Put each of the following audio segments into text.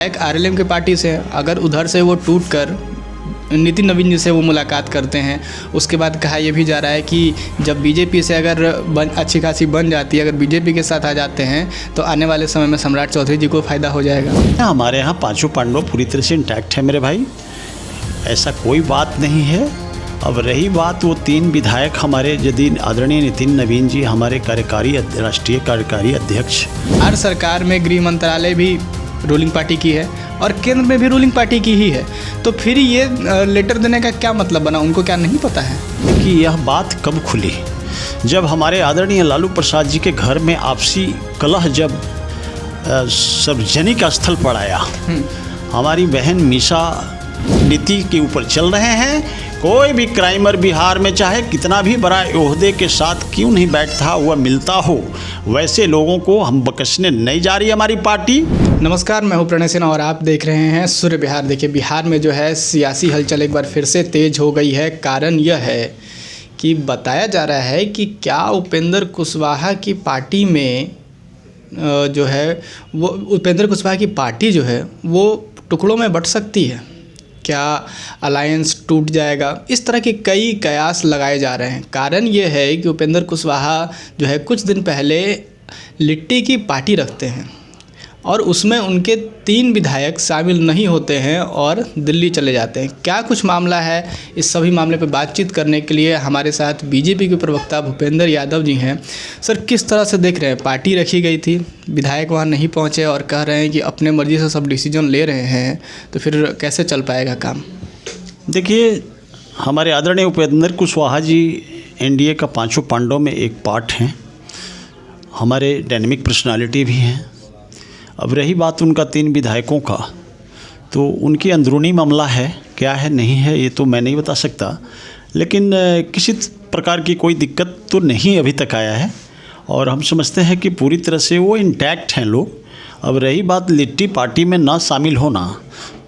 एक आरएलएम की पार्टी से अगर उधर से वो टूट कर नितिन नवीन जी से वो मुलाकात करते हैं, उसके बाद कहा यह भी जा रहा है कि जब बीजेपी से अगर अच्छी खासी बन जाती है, अगर बीजेपी के साथ आ जाते हैं तो आने वाले समय में सम्राट चौधरी जी को फ़ायदा हो जाएगा। हमारे यहाँ पांचों पांडव पूरी तरह से इंटैक्ट है मेरे भाई, ऐसा कोई बात नहीं है। अब रही बात वो तीन विधायक हमारे यदि आदरणीय नितिन नवीन जी हमारे राष्ट्रीय कार्यकारी अध्यक्ष। हर सरकार में गृह मंत्रालय भी रूलिंग पार्टी की है और केंद्र में भी रूलिंग पार्टी की ही है, तो फिर ये लेटर देने का क्या मतलब बना? उनको क्या नहीं पता है कि यह बात कब खुली? जब हमारे आदरणीय लालू प्रसाद जी के घर में आपसी कलह जब सार्वजनिक स्थल पर आया, हमारी बहन मीसा नीति के ऊपर चल रहे हैं। कोई भी क्राइमर बिहार में चाहे कितना भी बड़ा ओहदे के साथ क्यों नहीं बैठता हुआ मिलता हो, वैसे लोगों को हम बख्शने नहीं जा रही हमारी पार्टी। नमस्कार, मैं हूं प्रणय सिन्हा और आप देख रहे हैं सूर्य बिहार। देखिए, बिहार में जो है सियासी हलचल एक बार फिर से तेज़ हो गई है। कारण यह है कि बताया जा रहा है कि क्या उपेंद्र कुशवाहा की पार्टी में जो है वो उपेंद्र कुशवाहा की पार्टी जो है वो टुकड़ों में बंट सकती है, क्या अलायंस टूट जाएगा? इस तरह के कई कयास लगाए जा रहे हैं। कारण ये है कि उपेंद्र कुशवाहा जो है कुछ दिन पहले लिट्टी की पार्टी रखते हैं और उसमें उनके 3 विधायक शामिल नहीं होते हैं और दिल्ली चले जाते हैं। क्या कुछ मामला है, इस सभी मामले पर बातचीत करने के लिए हमारे साथ बीजेपी के प्रवक्ता भूपेंद्र यादव जी हैं। सर, किस तरह से देख रहे हैं? पार्टी रखी गई थी, विधायक वहाँ नहीं पहुँचे और कह रहे हैं कि अपने मर्जी से सब डिसीजन ले रहे हैं, तो फिर कैसे चल पाएगा काम? देखिए, हमारे आदरणीय उपेंद्र कुशवाहा जी एनडीए का पांचों पांडव में एक पार्ट हैं, हमारे डायनेमिक पर्सनालिटी भी हैं। अब रही बात उनका 3 विधायकों का, तो उनकी अंदरूनी मामला है, क्या है नहीं है ये तो मैं नहीं बता सकता, लेकिन किसी प्रकार की कोई दिक्कत तो नहीं अभी तक आया है और हम समझते हैं कि पूरी तरह से वो इंटैक्ट हैं लोग। अब रही बात लिट्टी पार्टी में ना शामिल होना,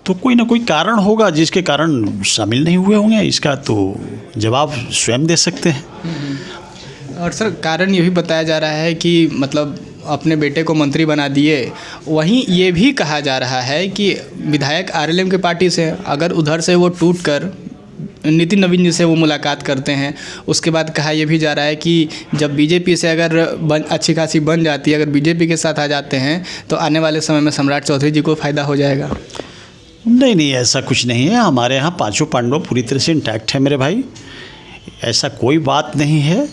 तो कोई ना कोई कारण होगा जिसके कारण शामिल नहीं हुए होंगे, इसका तो जवाब स्वयं दे सकते हैं। और सर, कारण ये भी बताया जा रहा है कि मतलब अपने बेटे को मंत्री बना दिए। वहीं ये भी कहा जा रहा है कि विधायक आरएलएम की पार्टी से अगर उधर से वो टूट कर नितिन नवीन जी से वो मुलाकात करते हैं, उसके बाद कहा यह भी जा रहा है कि जब बीजेपी से अगर अच्छी खासी बन जाती है, अगर बीजेपी के साथ आ जाते हैं तो आने वाले समय में सम्राट चौधरी जी को फ़ायदा हो जाएगा। नहीं, ऐसा कुछ नहीं है। हमारे यहाँ पांचों पांडव पूरी तरह से इंटैक्ट है मेरे भाई, ऐसा कोई बात नहीं है।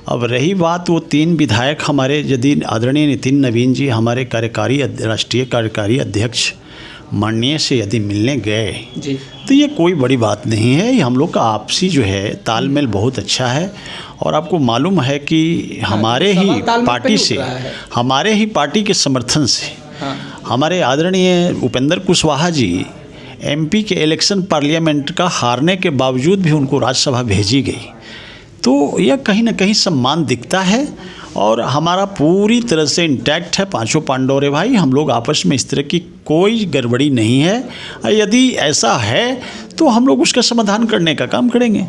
अब रही बात वो 3 विधायक हमारे यदि आदरणीय नितिन नवीन जी हमारे राष्ट्रीय कार्यकारी अध्यक्ष माननीय से यदि मिलने गए जी, तो ये कोई बड़ी बात नहीं है। ये हम लोग का आपसी जो है तालमेल बहुत अच्छा है और आपको मालूम है कि हमारे ही पार्टी से, हमारे ही पार्टी के समर्थन से हमारे आदरणीय उपेंद्र कुशवाहा जी एमपी के इलेक्शन पार्लियामेंट का हारने के बावजूद भी उनको राज्यसभा भेजी गई, तो यह कहीं ना कहीं सम्मान दिखता है और हमारा पूरी तरह से इंटैक्ट है पांचों पांडव रे भाई। हम लोग आपस में इस तरह की कोई गड़बड़ी नहीं है। यदि ऐसा है तो हम लोग उसका समाधान करने का काम करेंगे।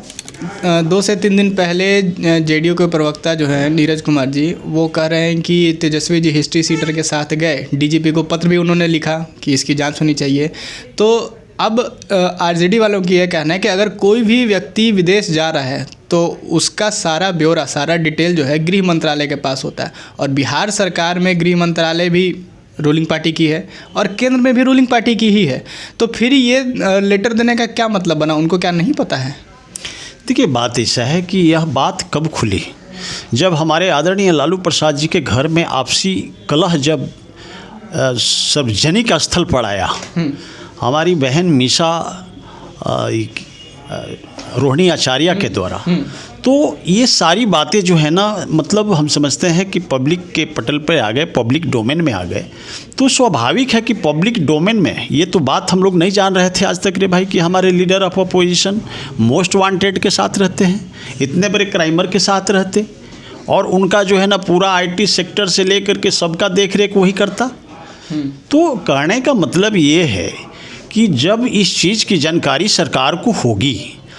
2 से 3 दिन पहले जेडीयू के प्रवक्ता जो हैं नीरज कुमार जी, वो कह रहे हैं कि तेजस्वी जी हिस्ट्री सीटर के साथ गए, डीजीपी को पत्र भी उन्होंने लिखा कि इसकी जांच होनी चाहिए। तो अब आरजेडी वालों की यह कहना है कि अगर कोई भी व्यक्ति विदेश जा रहा है तो उसका सारा ब्यौरा, सारा डिटेल जो है गृह मंत्रालय के पास होता है और बिहार सरकार में गृह मंत्रालय भी रूलिंग पार्टी की है और केंद्र में भी रूलिंग पार्टी की ही है, तो फिर ये लेटर देने का क्या मतलब बना? उनको क्या नहीं पता है? देखिए, बात ऐसा है कि यह बात कब खुली? जब हमारे आदरणीय लालू प्रसाद जी के घर में आपसी कलह जब सार्वजनिक स्थल पर आया, हमारी बहन मीसा रोहिणी आचार्य के द्वारा, तो ये सारी बातें जो है ना, मतलब हम समझते हैं कि पब्लिक के पटल पर आ गए, पब्लिक डोमेन में आ गए, तो स्वाभाविक है कि पब्लिक डोमेन में ये तो बात हम लोग नहीं जान रहे थे आज तक रे भाई कि हमारे leader of opposition most wanted के साथ रहते हैं, इतने बड़े क्राइमर के साथ रहते और उनका जो है ना पूरा आईटी सेक्टर से लेकर के सबका देख रेख वही करता। तो कहने का मतलब ये है कि जब इस चीज़ की जानकारी सरकार को होगी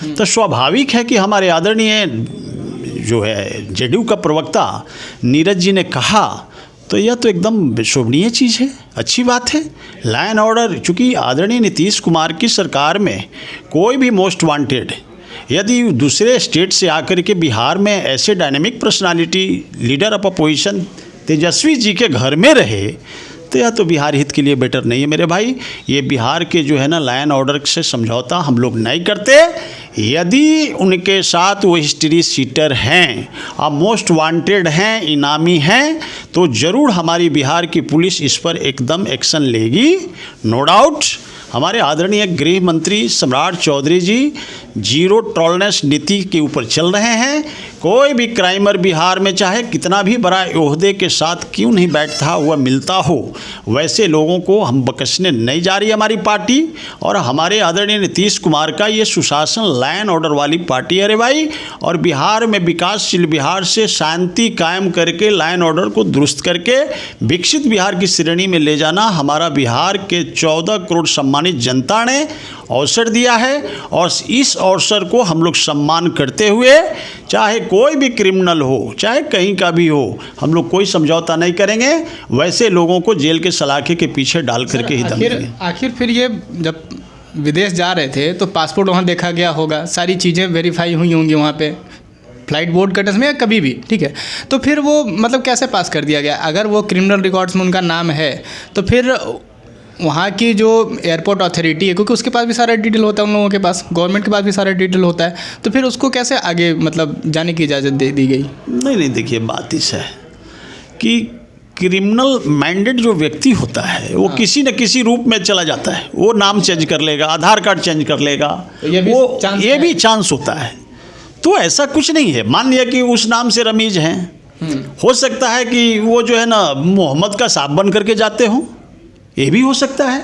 तो स्वाभाविक है कि हमारे आदरणीय जो है जेडीयू का प्रवक्ता नीरज जी ने कहा तो यह तो एकदम शोभनीय चीज़ है, अच्छी बात है। लॉ एंड ऑर्डर, चूँकि आदरणीय नीतीश कुमार की सरकार में कोई भी मोस्ट वांटेड यदि दूसरे स्टेट से आकर के बिहार में ऐसे dynamic personality leader of opposition Tejashwi ji के घर में रहे, तो यह तो बिहार हित के लिए बेटर नहीं है मेरे भाई। ये बिहार के जो है ना लॉ एंड ऑर्डर से समझौता हम लोग नहीं करते। यदि उनके साथ वो हिस्ट्री सीटर हैं और मोस्ट वांटेड हैं, इनामी हैं, तो ज़रूर हमारी बिहार की पुलिस इस पर एकदम एक्शन लेगी, नो डाउट। हमारे आदरणीय गृह मंत्री सम्राट चौधरी जी जीरो टॉलरेंस नीति के ऊपर चल रहे हैं। कोई भी क्राइमर बिहार में चाहे कितना भी बड़ा ओहदे के साथ क्यों नहीं बैठता हुआ मिलता हो, वैसे लोगों को हम बख्शने नहीं जा रही हमारी पार्टी। और हमारे आदरणीय नीतीश कुमार का ये सुशासन लॉ एंड ऑर्डर वाली पार्टी है रे भाई। और बिहार में विकासशील बिहार से शांति कायम करके लॉ एंड ऑर्डर को दुरुस्त करके विकसित बिहार की श्रेणी में ले जाना हमारा बिहार के 14 करोड़ सम्मानित जनता ने अवसर दिया है। और इस अवसर को हम लोग सम्मान करते हुए, चाहे कोई भी क्रिमिनल हो, चाहे कहीं का भी हो, हम लोग कोई समझौता नहीं करेंगे। वैसे लोगों को जेल के सलाखे के पीछे डाल करके ही दम देंगे। आखिर फिर ये जब विदेश जा रहे थे तो पासपोर्ट वहाँ देखा गया होगा, सारी चीज़ें वेरीफाई हुई होंगी वहाँ पे फ्लाइट बोर्ड कटर्स में या कभी भी, ठीक है। तो फिर वो मतलब कैसे पास कर दिया गया? अगर वो क्रिमिनल रिकॉर्ड्स में उनका नाम है तो फिर वहाँ की जो एयरपोर्ट अथॉरिटी है, क्योंकि उसके पास भी सारा डिटेल होता है, उन लोगों के पास, गवर्नमेंट के पास भी सारा डिटेल होता है, तो फिर उसको कैसे आगे मतलब जाने की इजाज़त दे दी गई? नहीं, देखिए बात इस है कि क्रिमिनल माइंडेड जो व्यक्ति होता है वो किसी न किसी रूप में चला जाता है। वो नाम चेंज कर लेगा, आधार कार्ड चेंज कर लेगा, तो ये भी चांस होता है। तो ऐसा कुछ नहीं है। मान लिया कि उस नाम से रमीज हैं, हो सकता है कि वो जो है ना मोहम्मद का साहब बन करके जाते हों, ये भी हो सकता है।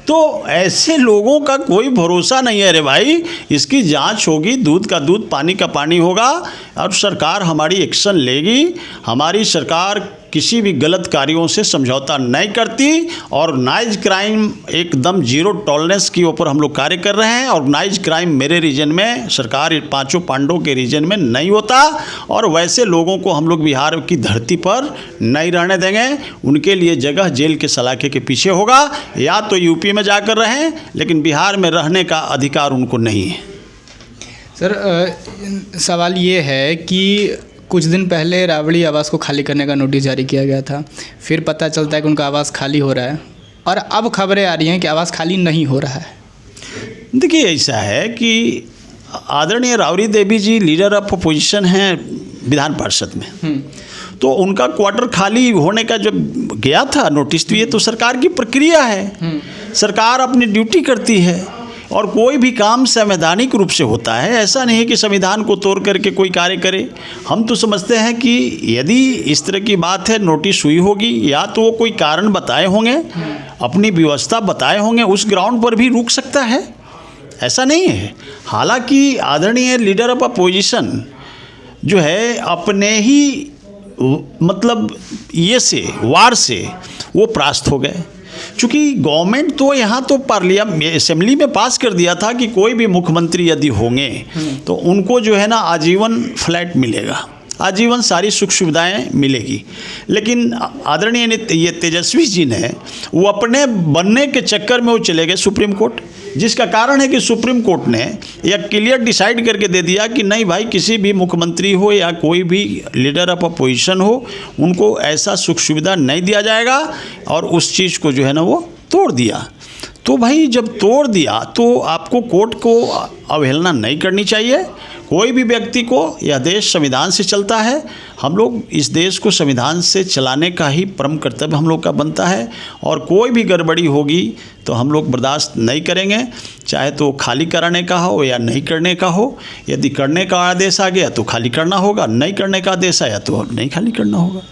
तो ऐसे लोगों का कोई भरोसा नहीं है रे भाई। इसकी जांच होगी, दूध का दूध पानी का पानी होगा और सरकार हमारी एक्शन लेगी। हमारी सरकार किसी भी गलत कार्यों से समझौता नहीं करती। ऑर्गेनाइज क्राइम एकदम जीरो टॉलरेंस के ऊपर हम लोग कार्य कर रहे हैं। ऑर्गेनाइज क्राइम मेरे रीजन में, सरकार पांचों पांडों के रीजन में नहीं होता। और वैसे लोगों को हम लोग बिहार की धरती पर नहीं रहने देंगे। उनके लिए जगह जेल के सलाखे के पीछे होगा, या तो यूपी में जाकर रहें, लेकिन बिहार में रहने का अधिकार उनको नहीं है। सर सवाल ये है कि कुछ दिन पहले राबड़ी आवास को खाली करने का नोटिस जारी किया गया था, फिर पता चलता है कि उनका आवास खाली हो रहा है, और अब खबरें आ रही हैं कि आवास खाली नहीं हो रहा है। देखिए ऐसा है कि आदरणीय राबड़ी देवी जी लीडर ऑफ अपोजिशन हैं विधान पार्षद में, तो उनका क्वार्टर खाली होने का जब गया था नोटिस, तो ये तो सरकार की प्रक्रिया है। सरकार अपनी ड्यूटी करती है और कोई भी काम संवैधानिक रूप से होता है। ऐसा नहीं है कि संविधान को तोड़ करके कोई कार्य करे। हम तो समझते हैं कि यदि इस तरह की बात है, नोटिस हुई होगी, या तो वो कोई कारण बताए होंगे, अपनी व्यवस्था बताए होंगे, उस ग्राउंड पर भी रुक सकता है, ऐसा नहीं है। हालांकि आदरणीय लीडर ऑफ अपोजिशन जो है अपने ही मतलब ये से वार से वो परास्त हो गए। चूँकि गवर्नमेंट तो यहाँ तो पार्लियामेंट असेंबली में पास कर दिया था कि कोई भी मुख्यमंत्री यदि होंगे तो उनको जो है ना आजीवन फ्लैट मिलेगा, आजीवन सारी सुख सुविधाएं मिलेगी। लेकिन आदरणीय ये तेजस्वी जी ने वो अपने बनने के चक्कर में वो चले गए सुप्रीम कोर्ट, जिसका कारण है कि सुप्रीम कोर्ट ने यह क्लियर डिसाइड करके दे दिया कि नहीं भाई, किसी भी मुख्यमंत्री हो या कोई भी लीडर ऑफ अपोजिशन हो, उनको ऐसा सुख सुविधा नहीं दिया जाएगा। और उस चीज़ को जो है ना वो तोड़ दिया। तो भाई जब तोड़ दिया तो आपको कोर्ट को अवहेलना नहीं करनी चाहिए। कोई भी व्यक्ति को, यह देश संविधान से चलता है, हम लोग इस देश को संविधान से चलाने का ही परम कर्तव्य हम लोग का बनता है। और कोई भी गड़बड़ी होगी तो हम लोग बर्दाश्त नहीं करेंगे, चाहे तो खाली कराने का हो या नहीं करने का हो। यदि करने का आदेश आ गया तो खाली करना होगा, नहीं करने का आदेश आया तो नहीं खाली करना होगा।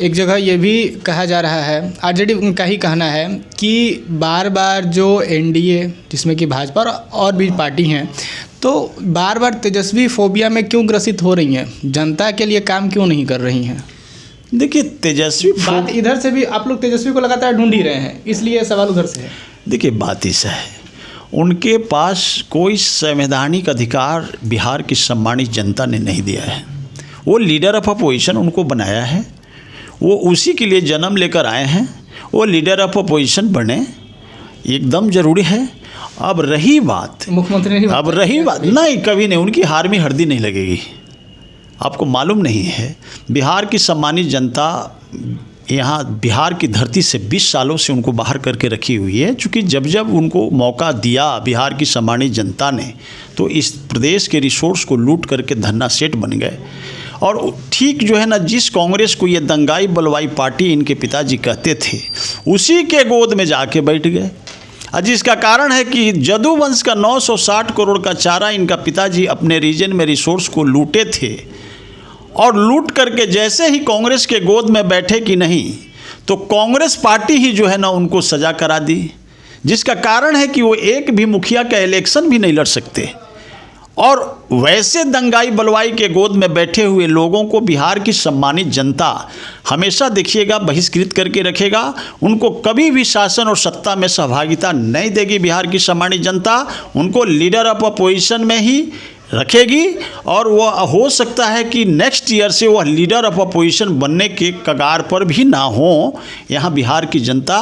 एक जगह ये भी कहा जा रहा है, आरजेडी का ही कहना है कि बार बार जो एनडीए जिसमें कि भाजपा और भी पार्टी हैं, तो बार बार तेजस्वी फोबिया में क्यों ग्रसित हो रही हैं, जनता के लिए काम क्यों नहीं कर रही हैं? देखिए तेजस्वी बात इधर से भी आप लोग तेजस्वी को लगातार ढूंढ ही रहे हैं, इसलिए सवाल उधर से है। देखिए बात ऐसा है, उनके पास कोई संवैधानिक अधिकार बिहार की सम्मानित जनता ने नहीं दिया है। वो लीडर ऑफ अपोजिशन उनको बनाया है, वो उसी के लिए जन्म लेकर आए हैं, वो लीडर ऑफ अपोजिशन बने, एकदम ज़रूरी है। अब रही बात मुख्यमंत्री नहीं, अब रही बात नहीं, कभी नहीं, उनकी हार में हल्दी नहीं लगेगी। आपको मालूम नहीं है, बिहार की सम्मानित जनता यहाँ बिहार की धरती से 20 सालों से उनको बाहर करके रखी हुई है, क्योंकि जब जब उनको मौका दिया बिहार की सम्मानित जनता ने, तो इस प्रदेश के रिसोर्स को लूट करके धन्ना सेठ बन गए। और ठीक जो है ना, जिस कांग्रेस को ये दंगाई बलवाई पार्टी इनके पिताजी कहते थे, उसी के गोद में जाके बैठ गए। जिसका कारण है कि जदू वंश का 960 करोड़ का चारा इनका पिताजी अपने रीजन में रिसोर्स को लूटे थे, और लूट करके जैसे ही कांग्रेस के गोद में बैठे कि नहीं, तो कांग्रेस पार्टी ही जो है ना उनको सजा करा दी, जिसका कारण है कि वो एक भी मुखिया का इलेक्शन भी नहीं लड़ सकते। और वैसे दंगाई बलवाई के गोद में बैठे हुए लोगों को बिहार की सम्मानित जनता हमेशा देखिएगा बहिष्कृत करके रखेगा। उनको कभी भी शासन और सत्ता में सहभागिता नहीं देगी बिहार की सम्मानित जनता। उनको लीडर ऑफ अपोजिशन में ही रखेगी, और वो हो सकता है कि नेक्स्ट ईयर से वह लीडर ऑफ अपोजिशन बनने के कगार पर भी ना हो। यहाँ बिहार की जनता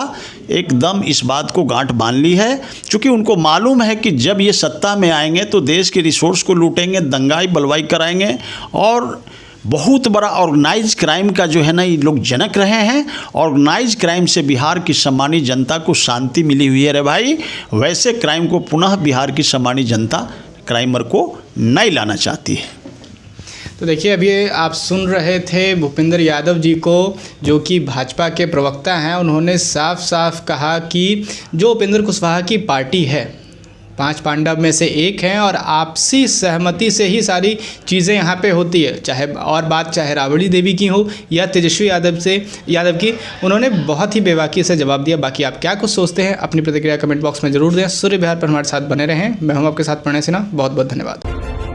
एकदम इस बात को गांठ बांध ली है, क्योंकि उनको मालूम है कि जब ये सत्ता में आएंगे तो देश के रिसोर्स को लूटेंगे, दंगाई बलवाई कराएंगे, और बहुत बड़ा ऑर्गेनाइज क्राइम का जो है ना ये लोग जनक रहे हैं। ऑर्गेनाइज क्राइम से बिहार की सम्मानित जनता को शांति मिली हुई है रे भाई। वैसे क्राइम को पुनः बिहार की सम्मानित जनता क्राइमर को नहीं लाना चाहती है। तो देखिए, अभी आप सुन रहे थे भूपेंद्र यादव जी को, जो कि भाजपा के प्रवक्ता हैं। उन्होंने साफ साफ कहा कि जो उपेंद्र कुशवाहा की पार्टी है, 5 पांडव में से एक हैं, और आपसी सहमति से ही सारी चीज़ें यहाँ पे होती है। चाहे राबड़ी देवी की हो या तेजस्वी यादव की। उन्होंने बहुत ही बेबाकी से जवाब दिया। बाकी आप क्या कुछ सोचते हैं, अपनी प्रतिक्रिया कमेंट बॉक्स में ज़रूर दें। सूर्य बिहार पर हमारे साथ बने रहें। मैं हूँ आपके साथ प्रणय सिन्हा। बहुत बहुत धन्यवाद।